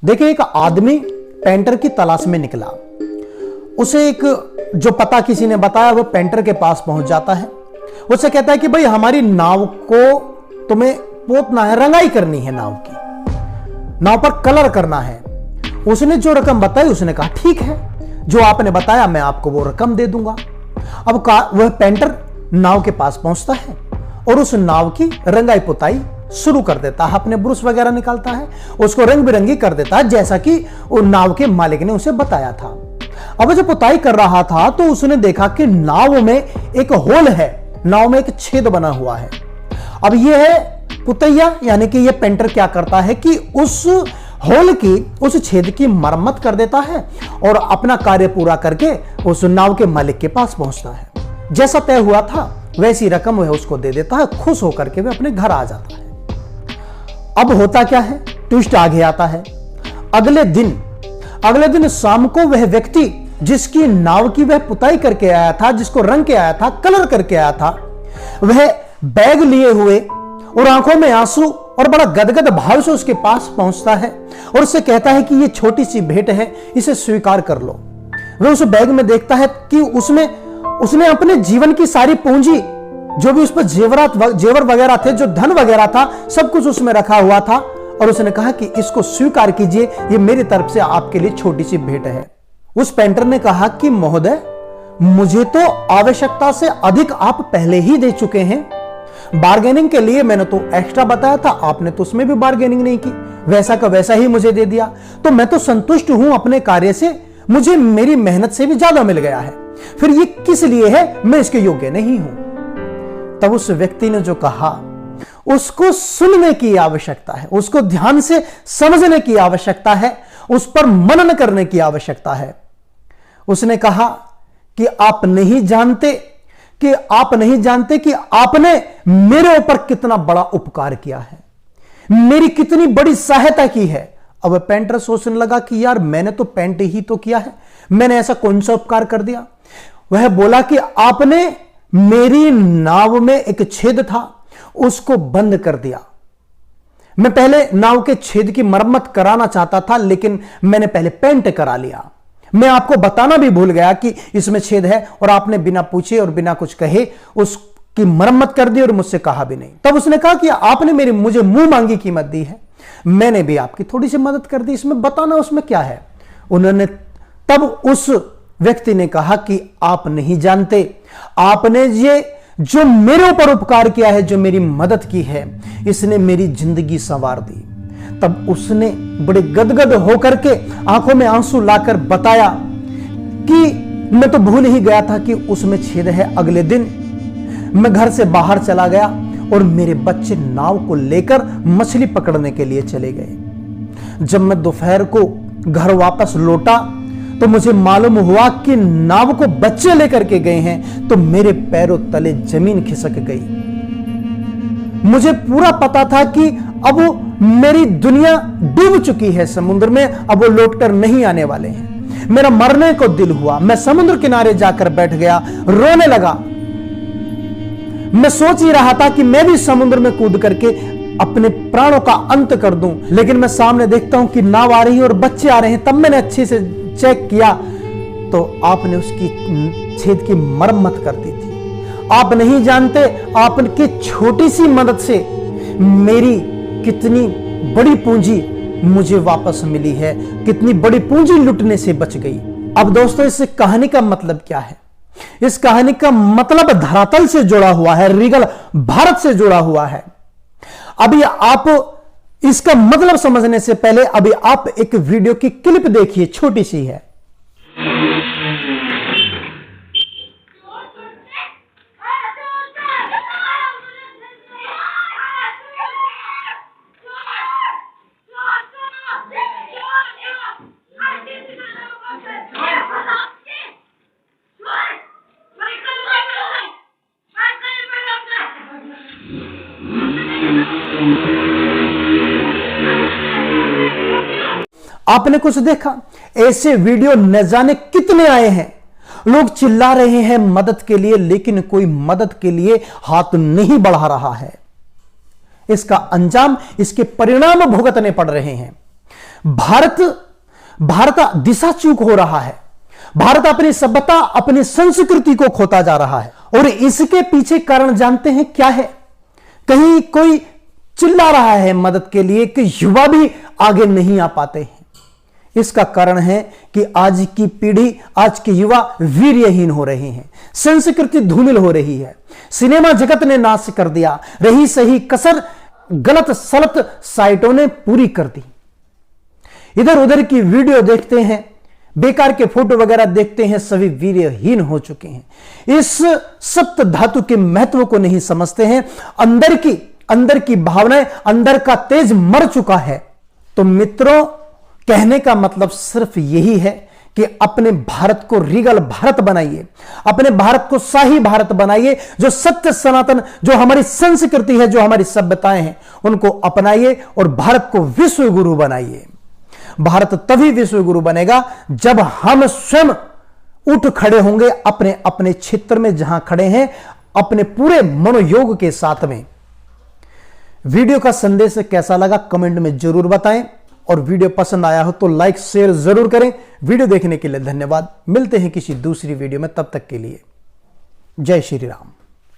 देखिए, एक आदमी पेंटर की तलाश में निकला। उसे एक जो पता किसी ने बताया, वो पेंटर के पास पहुंच जाता है। उससे कहता है कि भाई हमारी नाव को तुम्हें पोतना है, रंगाई करनी है, नाव की, नाव पर कलर करना है। उसने जो रकम बताई, उसने कहा ठीक है, जो आपने बताया मैं आपको वो रकम दे दूंगा। अब वह पेंटर नाव के पास पहुंचता है और उस नाव की रंगाई पुताई शुरू कर देता है। अपने ब्रश वगैरह निकालता है, उसको रंग बिरंगी कर देता है, जैसा कि वो नाव के मालिक ने उसे बताया था। अब जब पुताई कर रहा था तो उसने देखा कि नाव में एक होल है, नाव में एक छेद बना हुआ है। अब यह है पुतैया, यानी कि यह पेंटर क्या करता है कि उस होल की, उस छेद की मरम्मत कर देता है और अपना कार्य पूरा करके उस नाव के मालिक के पास पहुंचता है। जैसा तय हुआ था वैसी रकम वह उसको दे देता है। खुश होकर के वह अपने घर आ जाता है। अब होता क्या है, ट्विस्ट आगे आता है। अगले दिन शाम को वह व्यक्ति जिसकी नाव की वह पुताई करके आया था, जिसको रंग के आया था, कलर करके आया था, वह बैग लिए हुए और आंखों में आंसू और बड़ा गदगद भाव से उसके पास पहुंचता है और उससे कहता है कि यह छोटी सी भेंट है, इसे स्वीकार कर लो। वह उस बैग में देखता है कि उसने अपने जीवन की सारी पूंजी, जो भी उस पर जेवर वगैरह थे, जो धन वगैरह था, सब कुछ उसमें रखा हुआ था। और उसने कहा कि इसको स्वीकार कीजिए, ये मेरी तरफ से आपके लिए छोटी सी भेंट है। उस पेंटर ने कहा कि महोदय, मुझे तो आवश्यकता से अधिक आप पहले ही दे चुके हैं। बार्गेनिंग के लिए मैंने तो एक्स्ट्रा बताया था, आपने तो उसमें भी बार्गेनिंग नहीं की, वैसा का वैसा ही मुझे दे दिया। तो मैं तो संतुष्ट हूं अपने कार्य से, मुझे मेरी मेहनत से भी ज्यादा मिल गया है, फिर ये किस लिए है, मैं इसके योग्य नहीं हूं। तब उस व्यक्ति ने जो कहा, उसको सुनने की आवश्यकता है, उसको ध्यान से समझने की आवश्यकता है, उस पर मनन करने की आवश्यकता है। उसने कहा कि आप नहीं जानते कि आपने मेरे ऊपर कितना बड़ा उपकार किया है, मेरी कितनी बड़ी सहायता की है। अब पेंटर सोचने लगा कि यार, मैंने तो पेंट ही तो किया है, मैंने ऐसा कौन सा उपकार कर दिया। वह बोला कि आपने मेरी नाव में एक छेद था, उसको बंद कर दिया। मैं पहले नाव के छेद की मरम्मत कराना चाहता था, लेकिन मैंने पहले पेंट करा लिया। मैं आपको बताना भी भूल गया कि इसमें छेद है, और आपने बिना पूछे और बिना कुछ कहे उसकी मरम्मत कर दी और मुझसे कहा भी नहीं। तब उसने कहा कि आपने मुझे मुंह मांगी कीमत दी है, मैंने भी आपकी थोड़ी सी मदद कर दी, इसमें बताना उसमें क्या है। तब उस व्यक्ति ने कहा कि आप नहीं जानते, आपने ये जो मेरे ऊपर उपकार किया है, जो मेरी मदद की है, इसने मेरी जिंदगी संवार दी। तब उसने बड़े गदगद होकर के आंखों में आंसू लाकर बताया कि मैं तो भूल ही गया था कि उसमें छेद है। अगले दिन मैं घर से बाहर चला गया और मेरे बच्चे नाव को लेकर मछली पकड़ने के लिए चले गए। जब मैं दोपहर को घर वापस लौटा तो मुझे मालूम हुआ कि नाव को बच्चे लेकर के गए हैं, तो मेरे पैरों तले जमीन खिसक गई। मुझे पूरा पता था कि अब मेरी दुनिया डूब चुकी है समुद्र में, अब वो लौटकर नहीं आने वाले हैं। मेरा मरने को दिल हुआ, मैं समुद्र किनारे जाकर बैठ गया, रोने लगा। मैं सोच ही रहा था कि मैं भी समुद्र में कूद करके अपने प्राणों का अंत कर दूं, लेकिन मैं सामने देखता हूं कि नाव आ रही है और बच्चे आ रहे हैं। तब मैंने अच्छे से चेक किया तो आपने उसकी छेद की मरम्मत कर दी थी। आप नहीं जानते, आपकी छोटी सी मदद से मेरी कितनी बड़ी पूंजी मुझे वापस मिली है, कितनी बड़ी पूंजी लुटने से बच गई। अब दोस्तों, इस कहानी का मतलब क्या है? इस कहानी का मतलब धरातल से जुड़ा हुआ है, रिगल भारत से जुड़ा हुआ है। अभी आप इसका मतलब समझने से पहले अभी आप एक वीडियो की क्लिप देखिए, छोटी सी है। आपने कुछ देखा? ऐसे वीडियो न जाने कितने आए हैं। लोग चिल्ला रहे हैं मदद के लिए, लेकिन कोई मदद के लिए हाथ नहीं बढ़ा रहा है। इसका अंजाम, इसके परिणाम भुगतने पड़ रहे हैं। भारत दिशा चूक हो रहा है। भारत अपनी सभ्यता, अपनी संस्कृति को खोता जा रहा है। और इसके पीछे कारण जानते हैं क्या है? कहीं कोई चिल्ला रहा है मदद के लिए कि युवा भी आगे नहीं आ पाते हैं। इसका कारण है कि आज की पीढ़ी, आज के युवा वीर्यहीन हो रहे हैं, संस्कृति धूमिल हो रही है। सिनेमा जगत ने नाश कर दिया, रही सही कसर गलत सलत साइटों ने पूरी कर दी। इधर उधर की वीडियो देखते हैं, बेकार के फोटो वगैरह देखते हैं, सभी वीर्यहीन हो चुके हैं। इस सप्त धातु के महत्व को नहीं समझते हैं। अंदर की भावनाएं, अंदर का तेज मर चुका है। तो मित्रों, कहने का मतलब सिर्फ यही है कि अपने भारत को रीगल भारत बनाइए, अपने भारत को शाही भारत बनाइए। जो सत्य सनातन, जो हमारी संस्कृति है, जो हमारी सभ्यताएं हैं, उनको अपनाइए और भारत को विश्व गुरु बनाइए। भारत तभी विश्व गुरु बनेगा जब हम स्वयं उठ खड़े होंगे अपने अपने क्षेत्र में जहां खड़े हैं, अपने पूरे मनोयोग के साथ में। वीडियो का संदेश कैसा लगा कमेंट में जरूर बताएं, और वीडियो पसंद आया हो तो लाइक शेयर जरूर करें। वीडियो देखने के लिए धन्यवाद। मिलते हैं किसी दूसरी वीडियो में, तब तक के लिए जय श्री राम।